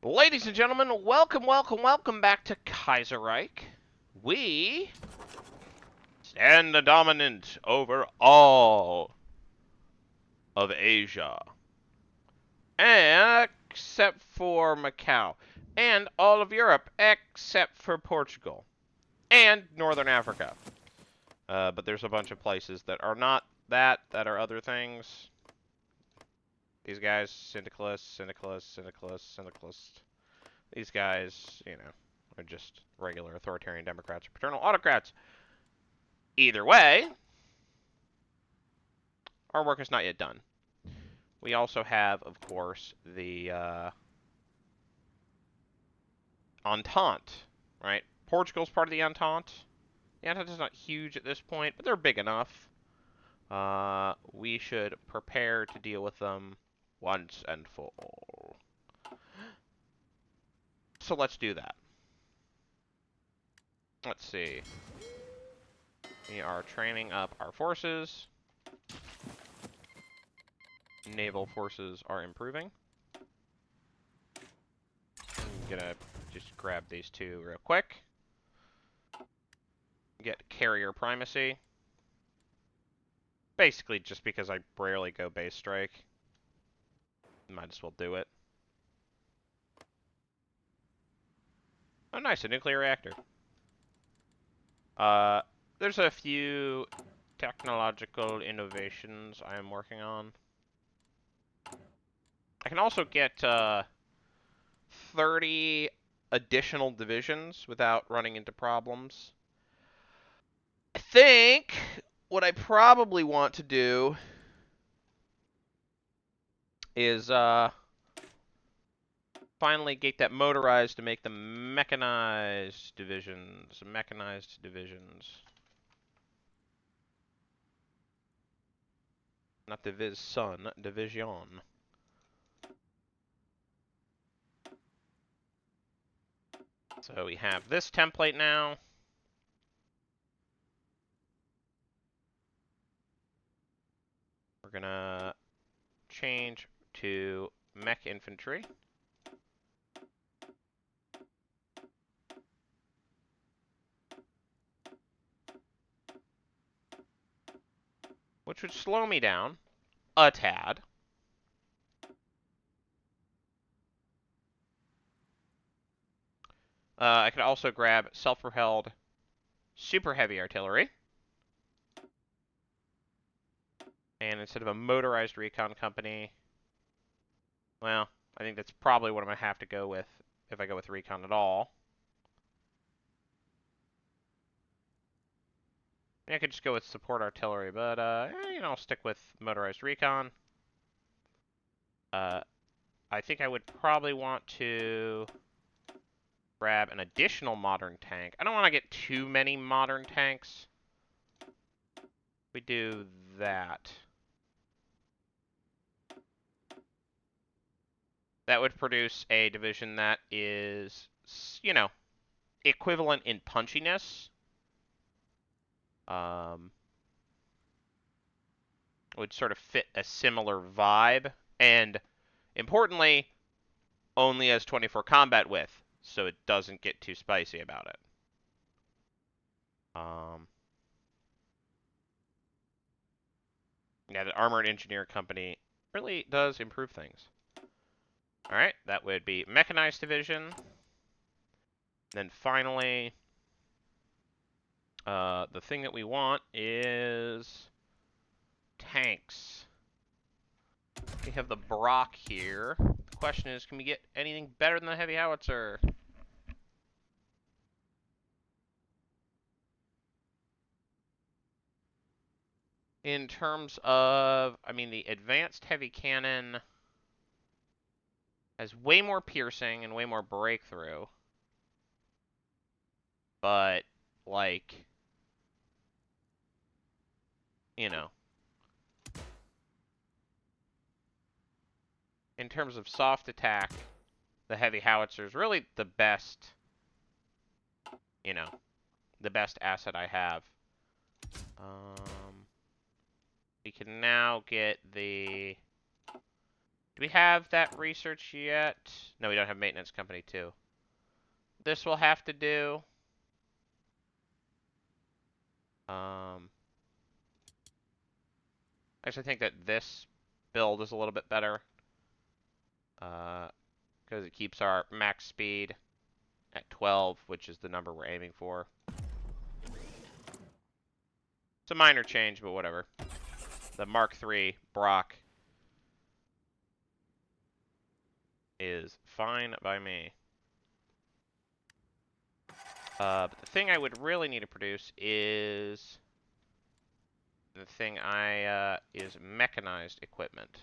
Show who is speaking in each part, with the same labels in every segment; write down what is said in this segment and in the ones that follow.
Speaker 1: Ladies and gentlemen, welcome back to Kaiserreich. We stand the dominant over all of Asia, and except for Macau, and all of Europe except for Portugal, and Northern Africa. But there's a bunch of places that are not that are other things. These guys, Syndicalists. These guys, are just regular authoritarian democrats or paternal autocrats. Either way, our work is not yet done. We also have, of course, the Entente, right? Portugal's part of the Entente. The Entente is not huge at this point, but they're big enough. We should prepare to deal with them once and for all. So let's do that. Let's see. We are training up our forces. Naval forces are improving. I'm gonna just grab these two real quick. Get carrier primacy. Basically just because I rarely go base strike. Might as well do it. Oh nice, a nuclear reactor. There's a few technological innovations I am working on. I can also get 30 additional divisions without running into problems. I think what I probably want to do is finally get that motorized to make them mechanized divisions. Not division, division. So we have this template now. We're gonna change to mech infantry. Which would slow me down a tad. I could also grab self-propelled super heavy artillery. And instead of a motorized recon company, well, I think that's probably what I'm going to have to go with if I go with recon at all. I could just go with support artillery, but, I'll stick with motorized recon. I think I would probably want to grab an additional modern tank. I don't want to get too many modern tanks. We do that. That would produce a division that is, equivalent in punchiness. Would sort of fit a similar vibe. And, importantly, only has 24 combat width, so it doesn't get too spicy about it. Yeah, the Armored Engineer Company really does improve things. Alright, that would be Mechanized Division. Then finally, the thing that we want is tanks. We have the Brock here. The question is, can we get anything better than the heavy howitzer? In terms of, the advanced heavy cannon has way more piercing and way more breakthrough. But, like, in terms of soft attack, the heavy howitzer is really the best, the best asset I have. We can now get the Do we have that research yet? No, we don't have maintenance company 2. This will have to do. Actually, I think that this build is a little bit better. Because it keeps our max speed at 12, which is the number we're aiming for. It's a minor change, but whatever. The Mark III Brock is fine by me. But the thing I would really need to produce is the thing is mechanized equipment.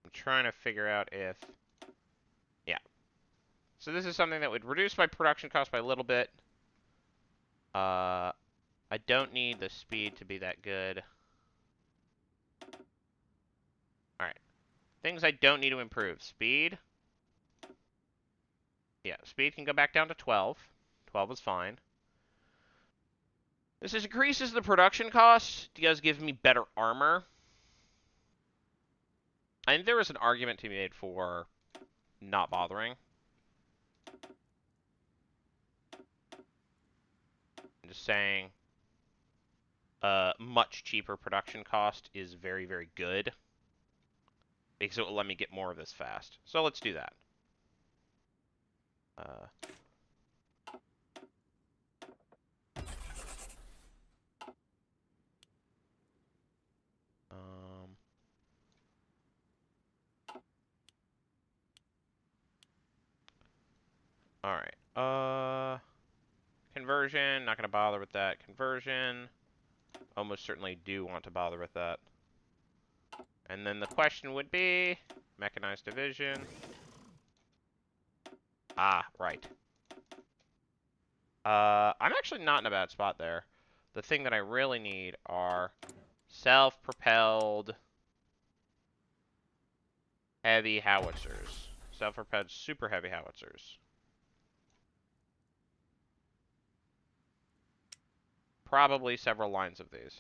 Speaker 1: I'm trying to figure out if, yeah. So this is something that would reduce my production cost by a little bit. I don't need the speed to be that good. Alright. Things I don't need to improve. Speed. Yeah, speed can go back down to 12. 12 is fine. This increases the production cost. It does give me better armor. I think there was an argument to be made for not bothering. I'm just saying much cheaper production cost is very, very good. Because it will let me get more of this fast. So let's do that. Alright. Conversion, not going to bother with that. Conversion, almost certainly do want to bother with that. And then the question would be, mechanized division. Ah, right. I'm actually not in a bad spot there. The thing that I really need are self-propelled heavy howitzers. Self-propelled super heavy howitzers. Probably several lines of these.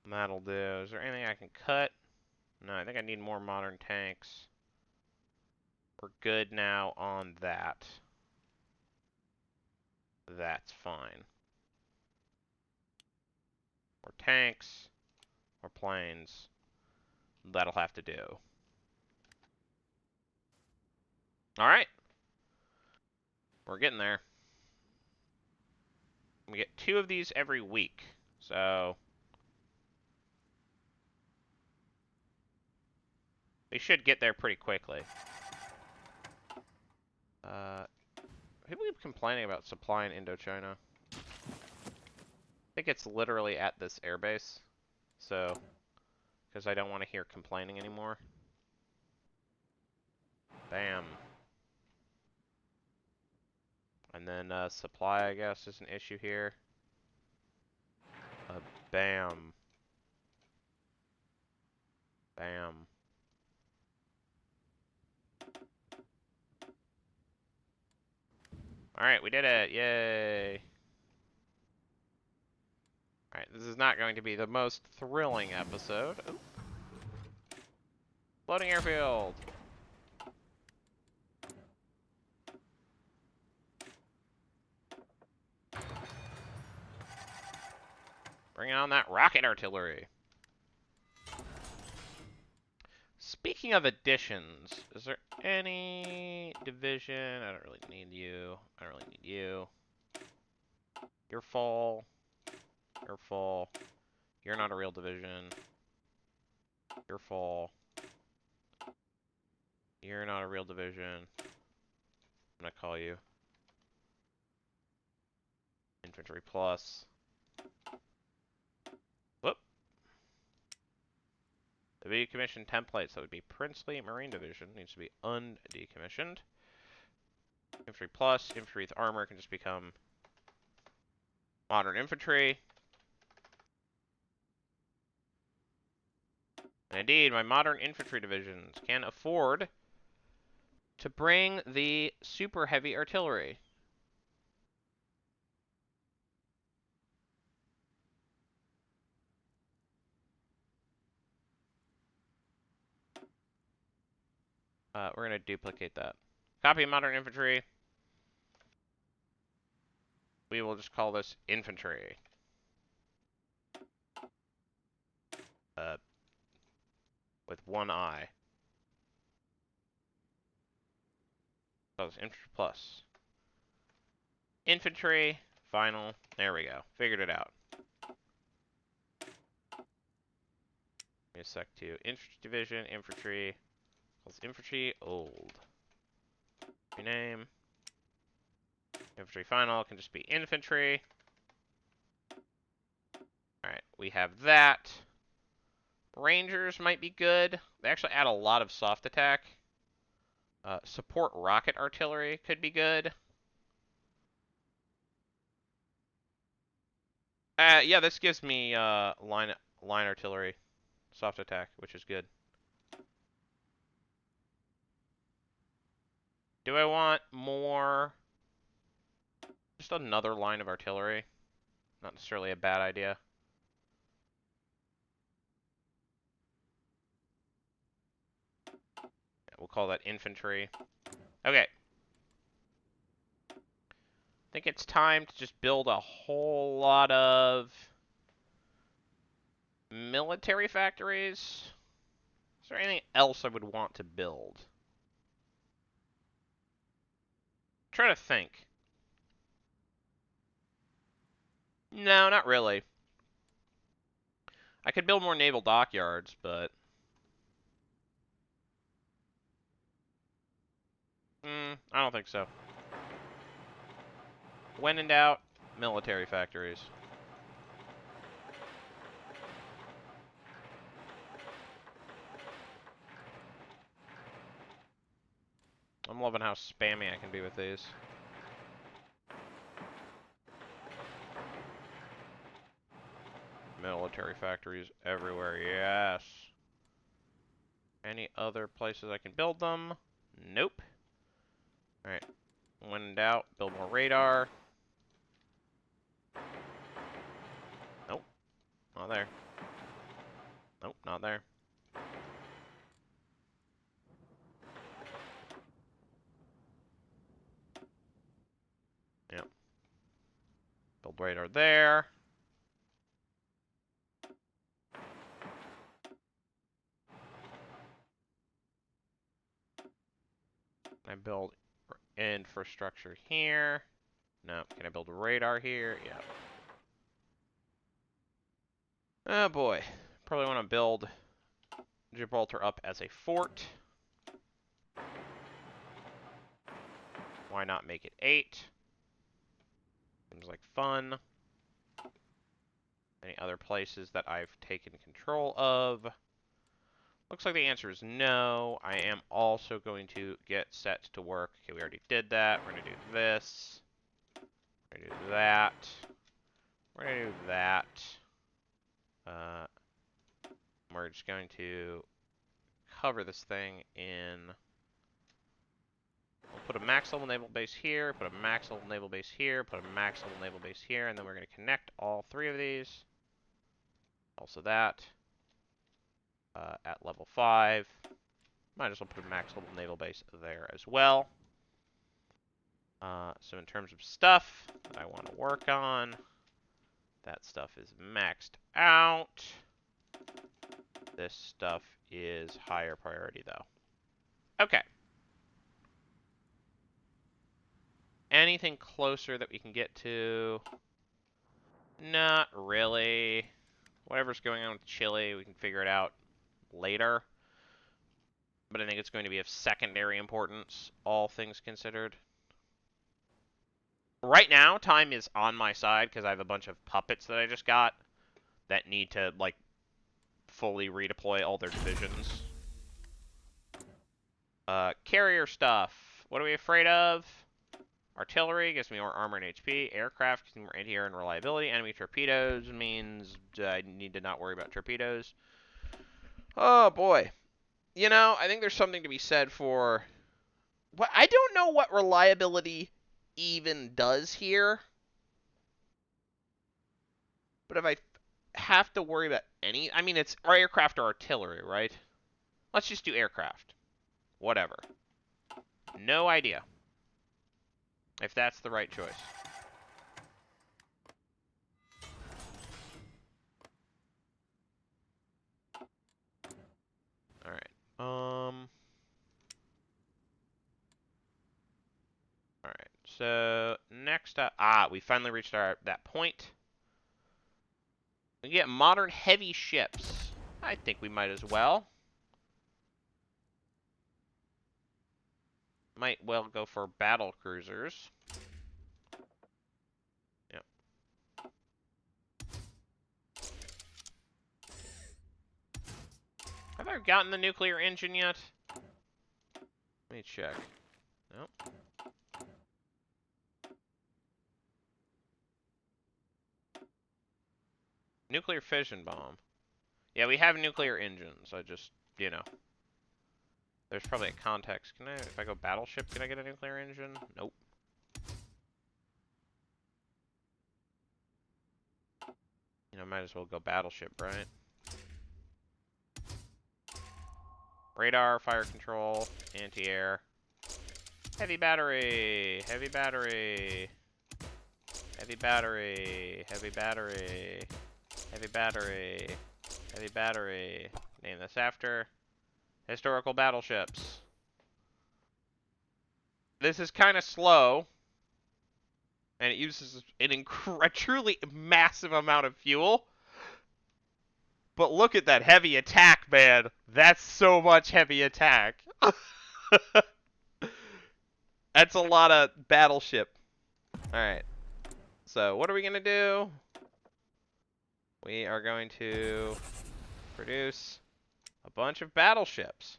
Speaker 1: That'll do. Is there anything I can cut? No, I think I need more modern tanks. We're good now on that. That's fine. More tanks, more planes. That'll have to do. Alright. We're getting there. We get 2 of these every week. So we should get there pretty quickly. People keep complaining about supply in Indochina. I think it's literally at this airbase. So, because I don't want to hear complaining anymore. Bam. And then supply, I guess, is an issue here. Bam. Bam. Alright, we did it. Yay. Alright, this is not going to be the most thrilling episode. Oop. Floating airfield. Bring on that rocket artillery. Speaking of additions, is there any division? I don't really need you. I don't really need you. You're full. You're full. You're not a real division. You're full. You're not a real division. I'm gonna call you Infantry Plus. Whoop. The decommissioned templates, that would be Princely Marine Division, needs to be undecommissioned. Infantry Plus, Infantry with Armor can just become Modern Infantry. And indeed, my Modern Infantry divisions can afford to bring the super heavy artillery. We're going to duplicate that. Copy Modern Infantry. We will just call this Infantry. With one eye. So it's Infantry Plus. Infantry, final. There we go. Figured it out. Give me a sec to Infantry Division, Infantry. Calls Infantry Old. Rename. Infantry final can just be Infantry. Alright, we have that. Rangers might be good. They actually add a lot of soft attack. Support rocket artillery could be good. Yeah, this gives me line artillery, soft attack, which is good. Do I want more? Just another line of artillery. Not necessarily a bad idea. Yeah, we'll call that infantry. Okay. I think it's time to just build a whole lot of military factories. Is there anything else I would want to build? Try to think. No, not really. I could build more naval dockyards, but I don't think so. When in doubt, military factories. I'm loving how spammy I can be with these. Military factories everywhere, yes. Any other places I can build them? Nope. Alright. When in doubt, build more radar. Nope. Not there. Nope, not there. Yep. Build radar there. I build infrastructure here. No. Can I build radar here? Yeah. Oh boy. Probably want to build Gibraltar up as a fort. Why not make it 8? Seems like fun. Any other places that I've taken control of? Looks like the answer is no. I am also going to get set to work. Okay, we already did that. We're going to do this. We're going to do that. We're going to do that. We're just going to cover this thing in... We'll put a max level naval base here, put a max level naval base here, put a max level naval base here, and then we're going to connect all 3 of these. Also that. At level 5. Might as well put a max level naval base there as well. So in terms of stuff that I want to work on, that stuff is maxed out. This stuff is higher priority though. Okay. Anything closer that we can get to? Not really. Whatever's going on with Chile, we can figure it out later. But I think it's going to be of secondary importance, all things considered. Right now, time is on my side because I have a bunch of puppets that I just got that need to, like, fully redeploy all their divisions. Carrier stuff. What are we afraid of? Artillery gives me more armor and HP. Aircraft gives me more anti-air and reliability. Enemy torpedoes means I need to not worry about torpedoes. Oh, boy. You know, I think there's something to be said for... Well, I don't know what reliability even does here. But if I have to worry about any... I mean, it's aircraft or artillery, right? Let's just do aircraft. Whatever. No idea if that's the right choice. All right. All right. So next up, we finally reached that point. We get modern heavy ships. I think we might as well. Might well go for battle cruisers. Yep. Have I gotten the nuclear engine yet? Let me check. Nope. Nuclear fission bomb. Yeah, we have nuclear engines. I just, you know. There's probably a context. Can I, if I go battleship, can I get a nuclear engine? Nope. You know, might as well go battleship, right? Radar, fire control, anti-air. Heavy battery, heavy battery. Heavy battery, heavy battery. Heavy battery, heavy battery. Name this after. Historical battleships. This is kind of slow. And it uses a truly massive amount of fuel. But look at that heavy attack, man. That's so much heavy attack. That's a lot of battleship. Alright. So, what are we going to do? We are going to produce a bunch of battleships.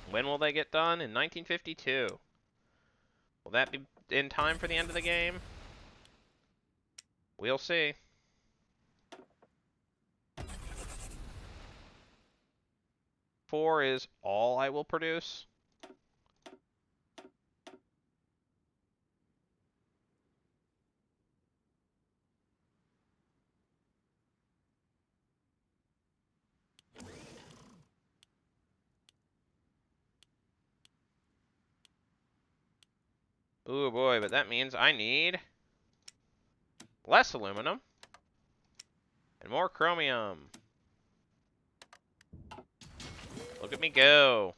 Speaker 1: When will they get done? In 1952. Will that be in time for the end of the game? We'll see. Four is all I will produce. Ooh boy, but that means I need less aluminum and more chromium. Look at me go.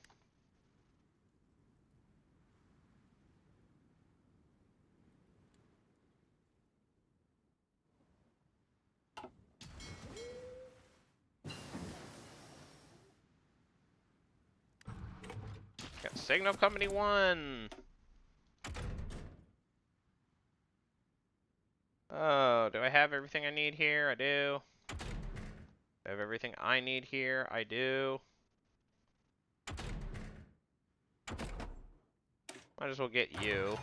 Speaker 1: Got Signal Company 1. Oh, do I have everything I need here? I do. Do I have everything I need here? I do. Might as well get you.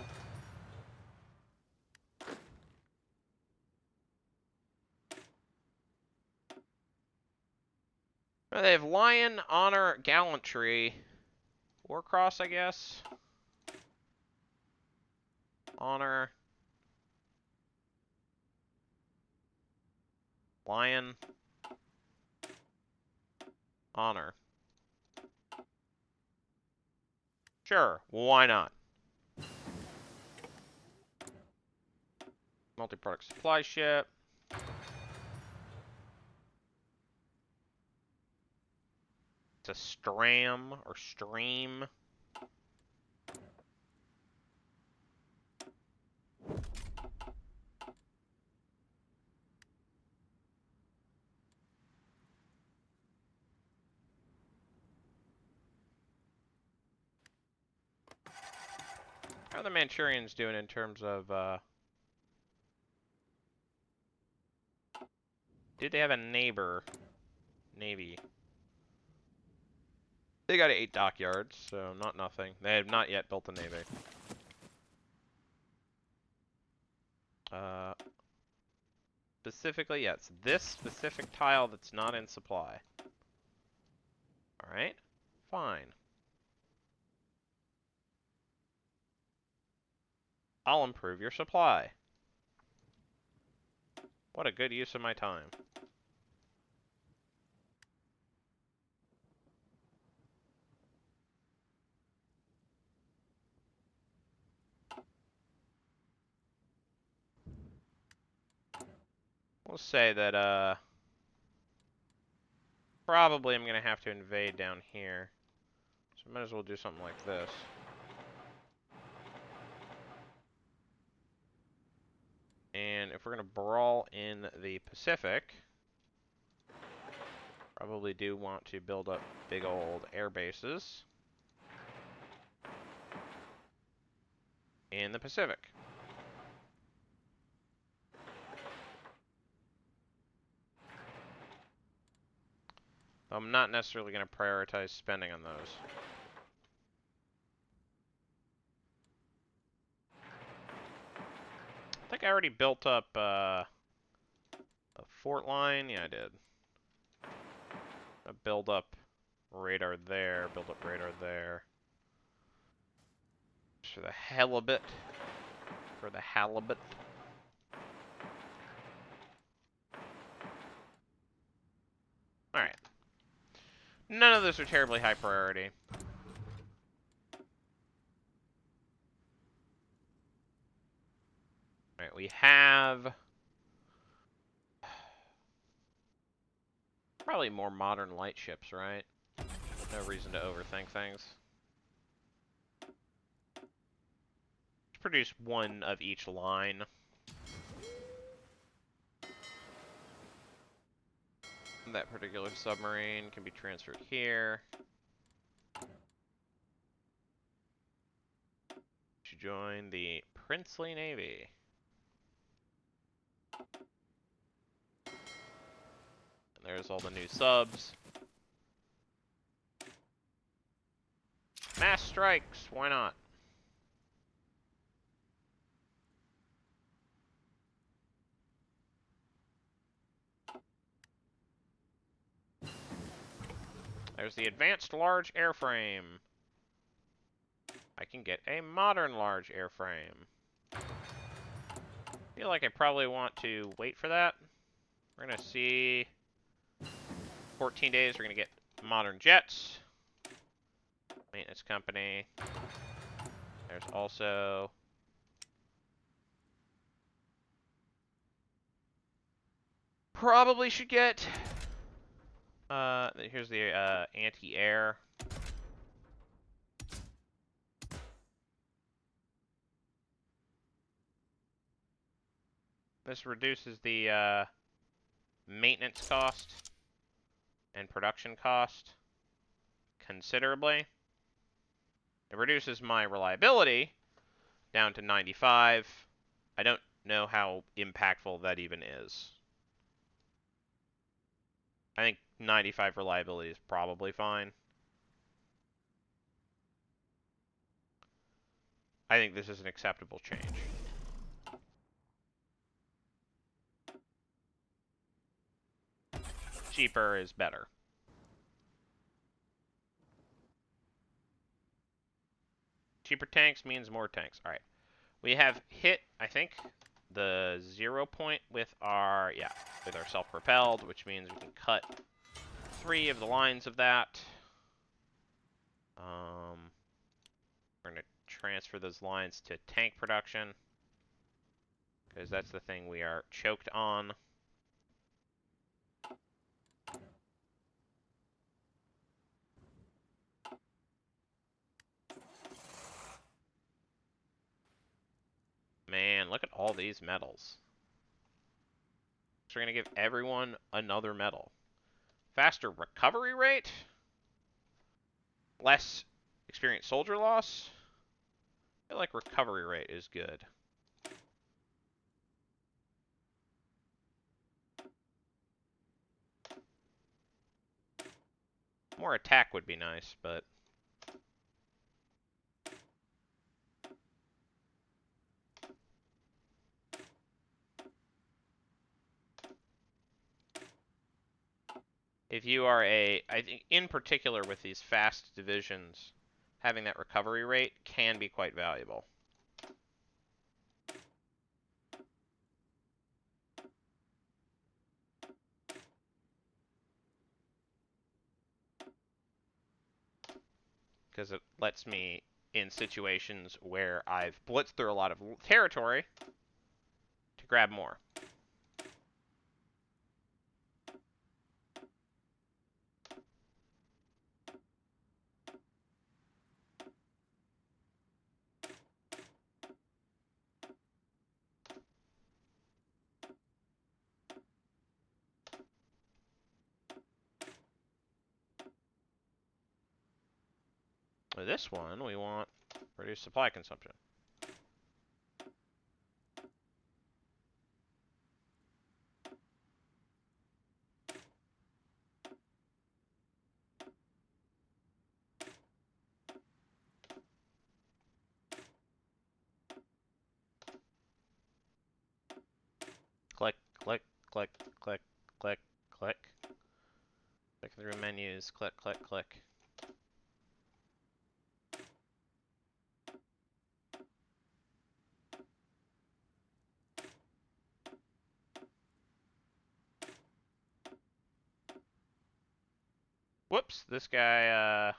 Speaker 1: Oh, they have Lion, Honor, Gallantry. Warcross, I guess. Honor. Lion. Honor. Sure, why not? Multi-product supply ship. It's a Stram or Stream. How are the Manchurians doing in terms of, did they have a neighbor navy? They got 8 dockyards, so not nothing. They have not yet built a navy. Specifically, yes, this specific tile that's not in supply. Alright, fine. I'll improve your supply. What a good use of my time. We'll say that, probably I'm going to have to invade down here. So I might as well do something like this. And if we're going to brawl in the Pacific, probably do want to build up big old air bases in the Pacific. I'm not necessarily going to prioritize spending on those. I think I already built up a fort line. Yeah, I did. Build up radar there, build up radar there. Just for the halibut. For the halibut. Alright. None of those are terribly high priority. Alright, we have probably more modern light ships, right? No reason to overthink things. Let's produce one of each line. That particular submarine can be transferred here. To join the Princely Navy. And there's all the new subs. Mass strikes, why not? There's the advanced large airframe. I can get a modern large airframe. I feel like I probably want to wait for that. We're going to see 14 days, we're going to get modern jets. Maintenance company. There's also probably should get here's the anti-air. This reduces the maintenance cost and production cost considerably. It reduces my reliability down to 95. I don't know how impactful that even is. I think 95 reliability is probably fine. I think this is an acceptable change. Cheaper is better. Cheaper tanks means more tanks. All right. We have hit, I think, the 0 point with our, with our self-propelled, which means we can cut 3 of the lines of that. We're going to transfer those lines to tank production, because that's the thing we are choked on. Man, look at all these medals. So we're going to give everyone another medal. Faster recovery rate. Less experienced soldier loss. I feel like recovery rate is good. More attack would be nice, but... If you are I think in particular with these fast divisions, having that recovery rate can be quite valuable. Because it lets me, in situations where I've blitzed through a lot of territory, to grab more. With this one, we want reduce supply consumption. Click, click, click, click, click, click. Click through menus, click, click, click. Whoops, this guy,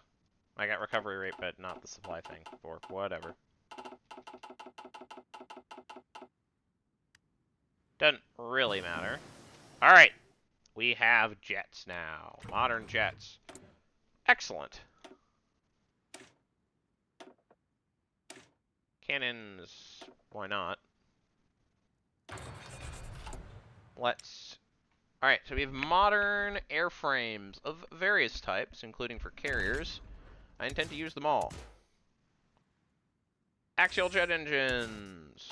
Speaker 1: I got recovery rate, but not the supply thing, or whatever. Doesn't really matter. Alright, we have jets now. Modern jets. Excellent. Cannons, why not? Let's... Alright, so we have modern airframes of various types, including for carriers. I intend to use them all. Axial jet engines.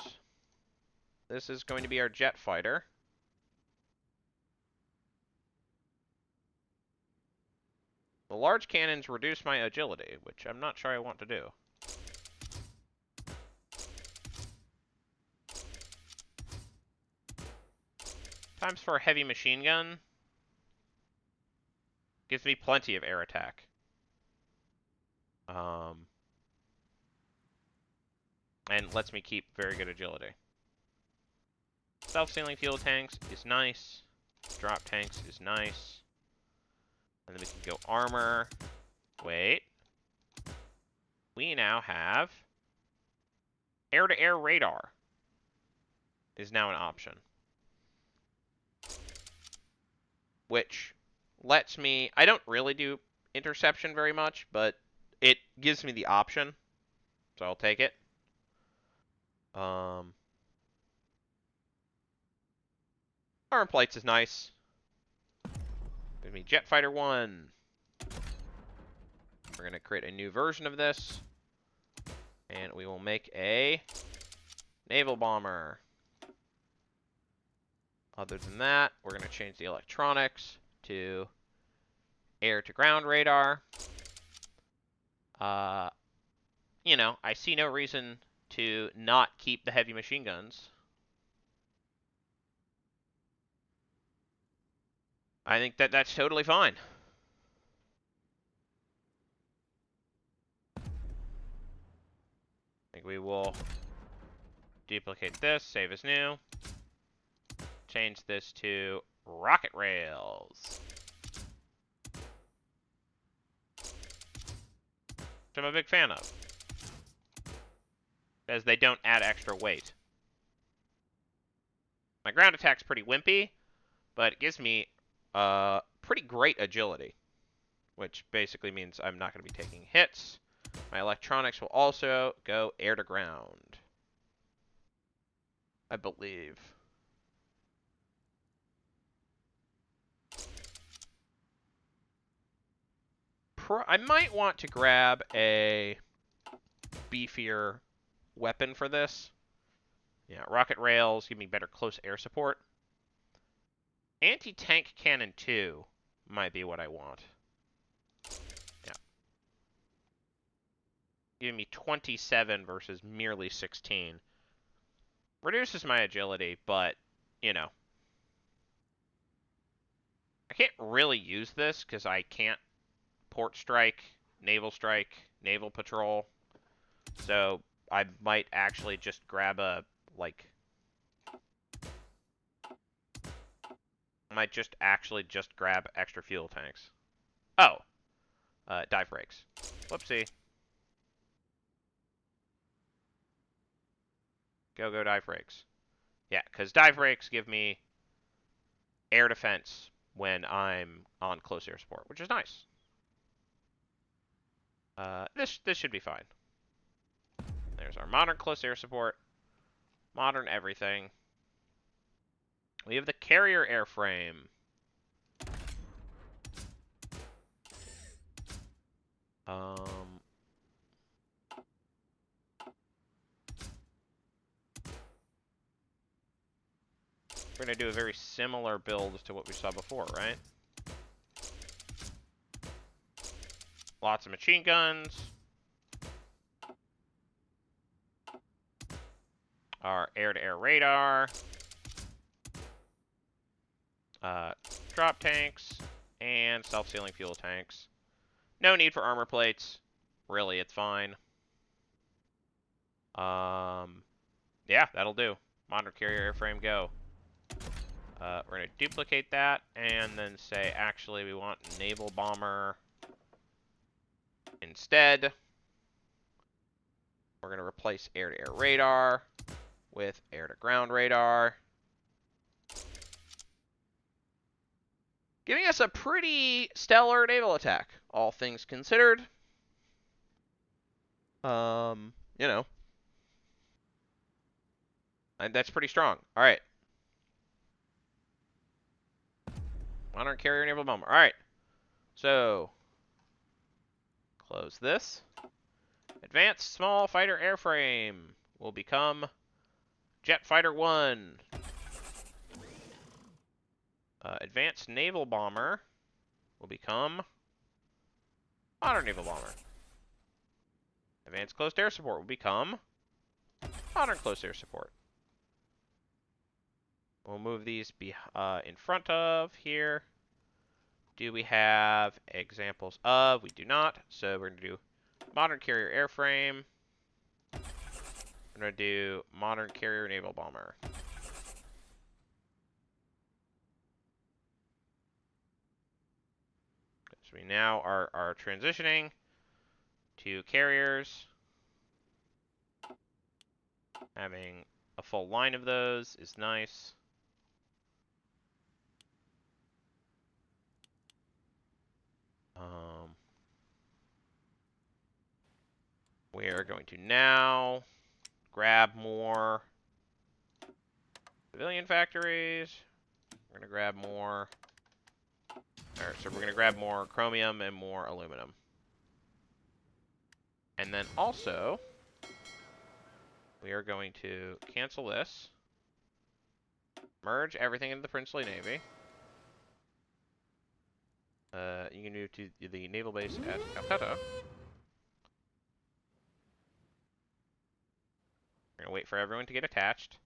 Speaker 1: This is going to be our jet fighter. The large cannons reduce my agility, which I'm not sure I want to do. Times for a heavy machine gun. Gives me plenty of air attack. And lets me keep very good agility. Self-sealing fuel tanks is nice. Drop tanks is nice. And then we can go armor. Wait. We now have air-to-air radar is now an option. Which lets me... I don't really do interception very much, but it gives me the option. So I'll take it. Armor plates is nice. Give me Jet Fighter 1. We're going to create a new version of this. And we will make a naval bomber. Other than that, we're going to change the electronics to air-to-ground radar. You know, I see no reason to not keep the heavy machine guns. I think that that's totally fine. I think we will duplicate this, save as new. Change this to rocket rails. Which I'm a big fan of. As they don't add extra weight. My ground attack's pretty wimpy, but it gives me pretty great agility. Which basically means I'm not going to be taking hits. My electronics will also go air to ground. I believe. I might want to grab a beefier weapon for this. Yeah, rocket rails give me better close air support. Anti-tank cannon 2 might be what I want. Yeah. Give me 27 versus merely 16. Reduces my agility, but, you know. I can't really use this because I can't port strike, naval patrol. So I might actually just grab a, like... Might just actually just grab extra fuel tanks. Oh! Dive brakes. Whoopsie. Go dive brakes. Yeah, because dive brakes give me air defense when I'm on close air support, which is nice. This should be fine. There's our modern close air support. Modern everything. We have the carrier airframe. We're going to do a very similar build to what we saw before, right? Lots of machine guns. Our air-to-air radar. Drop tanks. And self-sealing fuel tanks. No need for armor plates. Really, it's fine. Yeah, that'll do. Modern carrier airframe, go. We're going to duplicate that and then say, actually, we want naval bomber instead. We're going to replace air-to-air radar with air-to-ground radar. Giving us a pretty stellar naval attack, all things considered. You know. And that's pretty strong. All right. Modern carrier naval bomber. All right. So, close this. Advanced small fighter airframe will become Jet Fighter 1. Advanced naval bomber will become modern naval bomber. Advanced close air support will become modern close air support. We'll move these in front of here. Do we have examples of? We do not. So we're going to do modern carrier airframe. We're going to do modern carrier naval bomber. So we now are transitioning to carriers. Having a full line of those is nice. We are going to now grab more civilian factories. We're going to grab more. Alright, so we're going to grab more chromium and more aluminum. And then also, we are going to cancel this. Merge everything into the Princely Navy. You can move to the naval base at Calcutta. We're going to wait for everyone to get attached.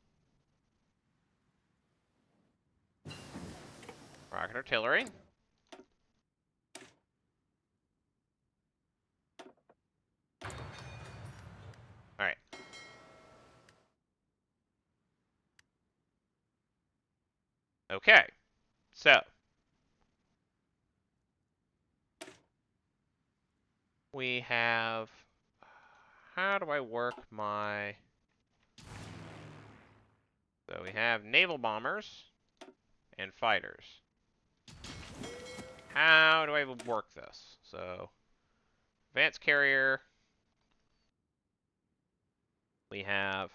Speaker 1: Rocket artillery. Alright. Okay. So. We have... How do I work my... So we have naval bombers and fighters. How do I work this? So, advanced carrier. We have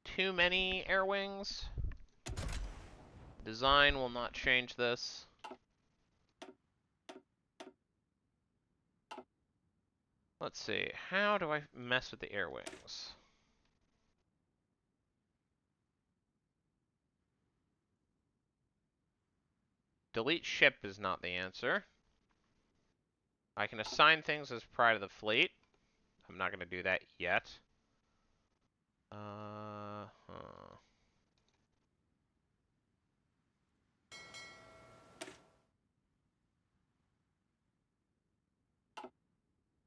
Speaker 1: too many air wings. Design will not change this. Let's see. How do I mess with the air wings? Delete ship is not the answer. I can assign things as pride of the fleet. I'm not going to do that yet. Huh.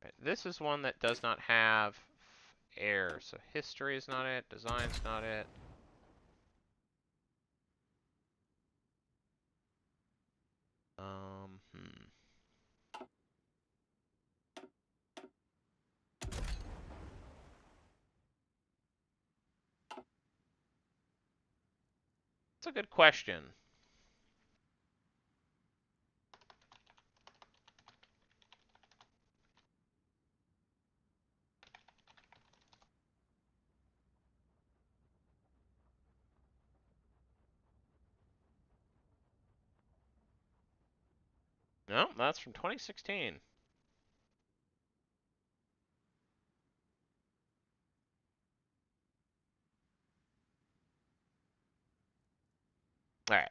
Speaker 1: Right, this is one that does not have air, so history is not it, design's not it. Hmm. That's a good question. No, that's from 2016. All right.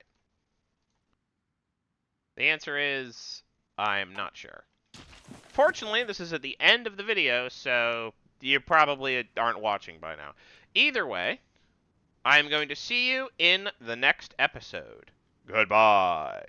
Speaker 1: The answer is I'm not sure. Fortunately, this is at the end of the video, so you probably aren't watching by now. Either way, I am going to see you in the next episode. Goodbye.